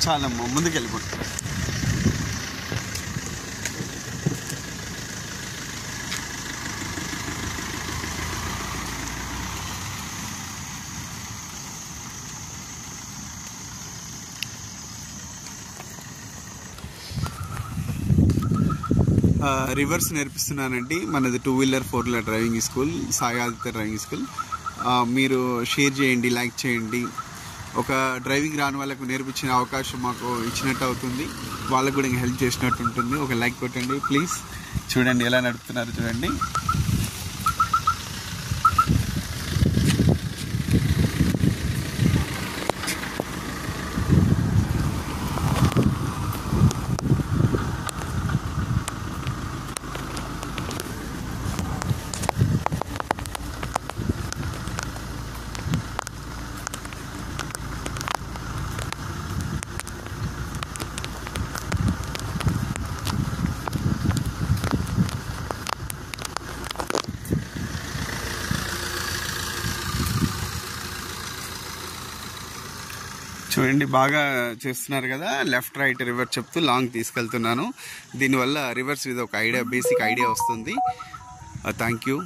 చాలమ్మ ముందుకు వెళ్ళిపోతుంది. రివర్స్ నేర్పిస్తున్నానండి. మనది 2 wheeler 4 wheeler driving school, Sai Aditya driving school. మీరు షేర్ చేయండి, లైక్ చేయండి. ఒక డ్రైవింగ్ రాని వాళ్ళకు నేర్పించిన అవకాశం మాకు ఇచ్చినట్టు అవుతుంది, వాళ్ళకు కూడా హెల్ప్ చేసినట్టు ఉంటుంది. ఒక లైక్ కొట్టండి ప్లీజ్. చూడండి ఎలా నడుపుతున్నారు చూడండి. చూడండి బాగా చేస్తున్నారు కదా. లెఫ్ట్ రైట్ రివర్స్ చెప్తూ లాంగ్ తీసుకెళ్తున్నాను. దీనివల్ల రివర్స్ ఇది ఒక ఐడియా, బేసిక్ ఐడియా వస్తుంది. Thank you.